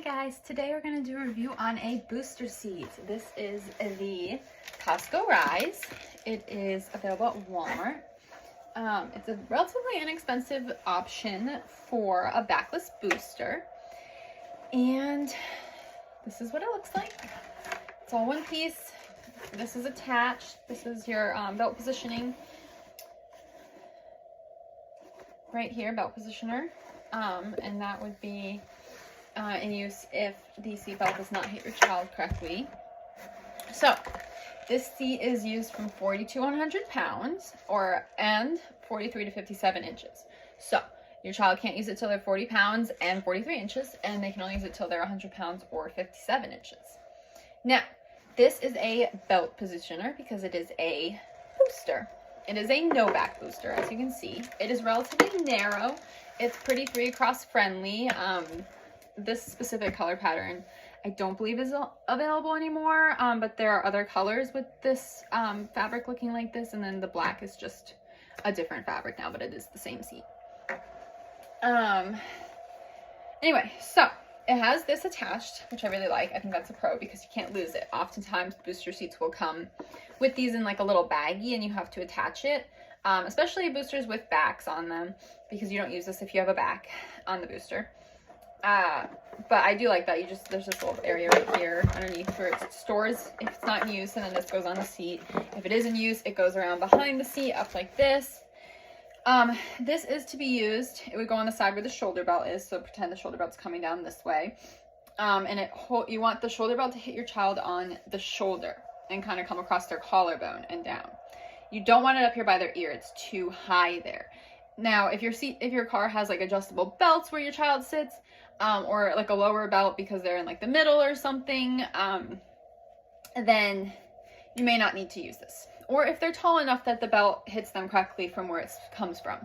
guys, today we're going to do a review on a booster seat. This is the Cosco Rise. It is available at Walmart. It's a relatively inexpensive option for a backless booster. And this is what it looks like. It's all one piece. This is attached. This is your belt positioning. Right here, belt positioner. And that would be in use if the seatbelt does not hit your child correctly. So this seat is used from 40 to 100 pounds and 43 to 57 inches. So your child can't use it till they're 40 pounds and 43 inches, and they can only use it till they're 100 pounds or 57 inches. Now, this is a belt positioner because it is a booster. It is a no back booster, as you can see. It is relatively narrow. It's pretty free across friendly. This specific color pattern I don't believe is available anymore, but there are other colors with this fabric looking like this, and then the black is just a different fabric now, but it is the same seat. Anyway, so it has this attached, which I really like. I think that's a pro because you can't lose it. Oftentimes booster seats will come with these in like a little baggie and you have to attach it, especially boosters with backs on them, because you don't use this if you have a back on the booster. But I do like that. There's this little area right here underneath where it stores if it's not in use, and then this goes on the seat. If it is in use, it goes around behind the seat up like this. This is to be used, it would go on the side where the shoulder belt is, so pretend the shoulder belt's coming down this way. And you want the shoulder belt to hit your child on the shoulder and kind of come across their collarbone and down. You don't want it up here by their ear, it's too high there. Now, if your car has like adjustable belts where your child sits, or like a lower belt because they're in like the middle or something, then you may not need to use this. Or if they're tall enough that the belt hits them correctly from where it comes from.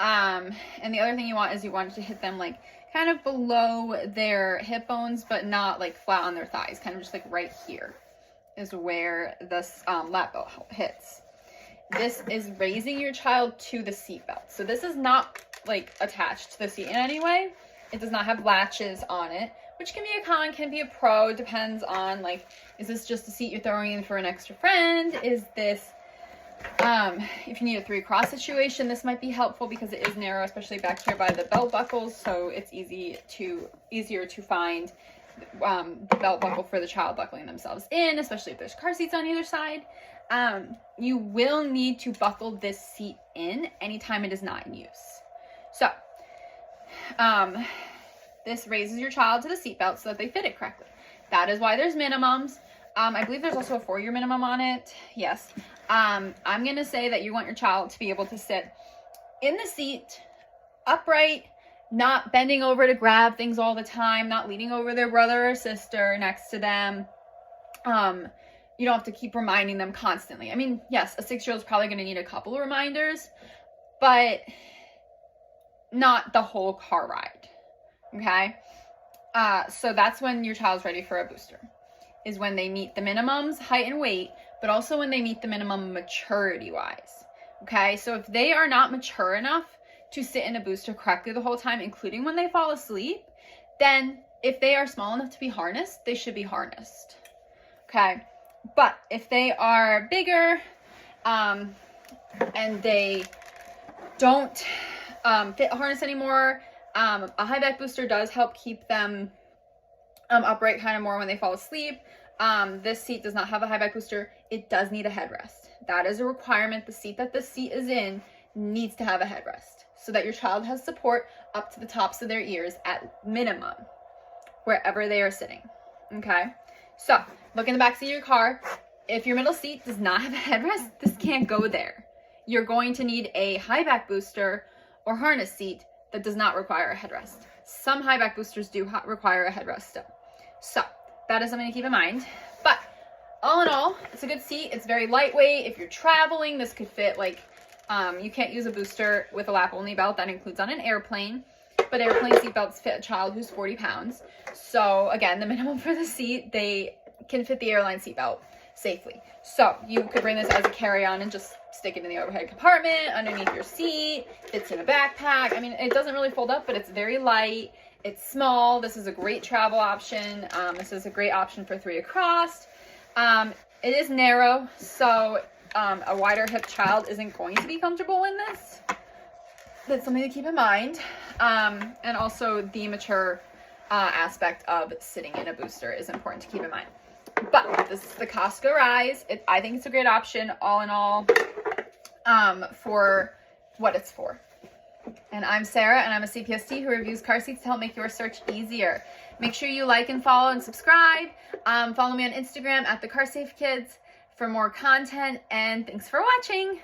And the other thing you want is you want it to hit them like kind of below their hip bones, but not like flat on their thighs, kind of just like right here is where this lap belt hits. This is raising your child to the seat belt. So this is not like attached to the seat in any way. It does not have latches on it, which can be a con, can be a pro. Depends on like, is this just a seat you're throwing in for an extra friend? Is this, if you need a 3-cross situation, this might be helpful because it is narrow, especially back here by the belt buckles. So it's easier to find the belt buckle for the child buckling themselves in, especially if there's car seats on either side. You will need to buckle this seat in anytime it is not in use. So, this raises your child to the seatbelt so that they fit it correctly. That is why there's minimums. I believe there's also a 4-year minimum on it. Yes. I'm going to say that you want your child to be able to sit in the seat, upright, not bending over to grab things all the time, not leaning over their brother or sister next to them. You don't have to keep reminding them constantly. I mean, yes, a 6-year-old is probably going to need a couple of reminders, but not the whole car ride. Okay? So that's when your child's ready for a booster, is when they meet the minimums, height and weight, but also when they meet the minimum maturity-wise. Okay? So if they are not mature enough to sit in a booster correctly the whole time, including when they fall asleep, then if they are small enough to be harnessed, they should be harnessed. Okay? But if they are bigger, and they don't fit a harness anymore, a high back booster does help keep them upright kind of more when they fall asleep. This seat does not have a high back booster. It does need a headrest. That is a requirement. The seat that this seat is in needs to have a headrest so that your child has support up to the tops of their ears at minimum, wherever they are sitting. Okay? So, look in the back seat of your car. If your middle seat does not have a headrest, this can't go there. You're going to need a high back booster or harness seat that does not require a headrest. Some high back boosters do require a headrest still. So, that is something to keep in mind. But, all in all, it's a good seat. It's very lightweight. If you're traveling, this could fit like, you can't use a booster with a lap-only belt. That includes on an airplane. But airplane seat belts fit a child who's 40 pounds. So, again, the minimum for the seat, they can fit the airline seat belt safely. So, you could bring this as a carry-on and just stick it in the overhead compartment, underneath your seat, fits in a backpack. I mean, it doesn't really fold up, but it's very light. It's small. This is a great travel option. This is a great option for 3 across. It is narrow, so a wider hip child isn't going to be comfortable in this. That's something to keep in mind. And also the mature aspect of sitting in a booster is important to keep in mind. But this is the Cosco Rise. I think it's a great option all in all for what it's for. And I'm Sarah, and I'm a CPST who reviews car seats to help make your search easier. Make sure you like and follow and subscribe. Follow me on Instagram at the Car Safe Kids for more content, and thanks for watching.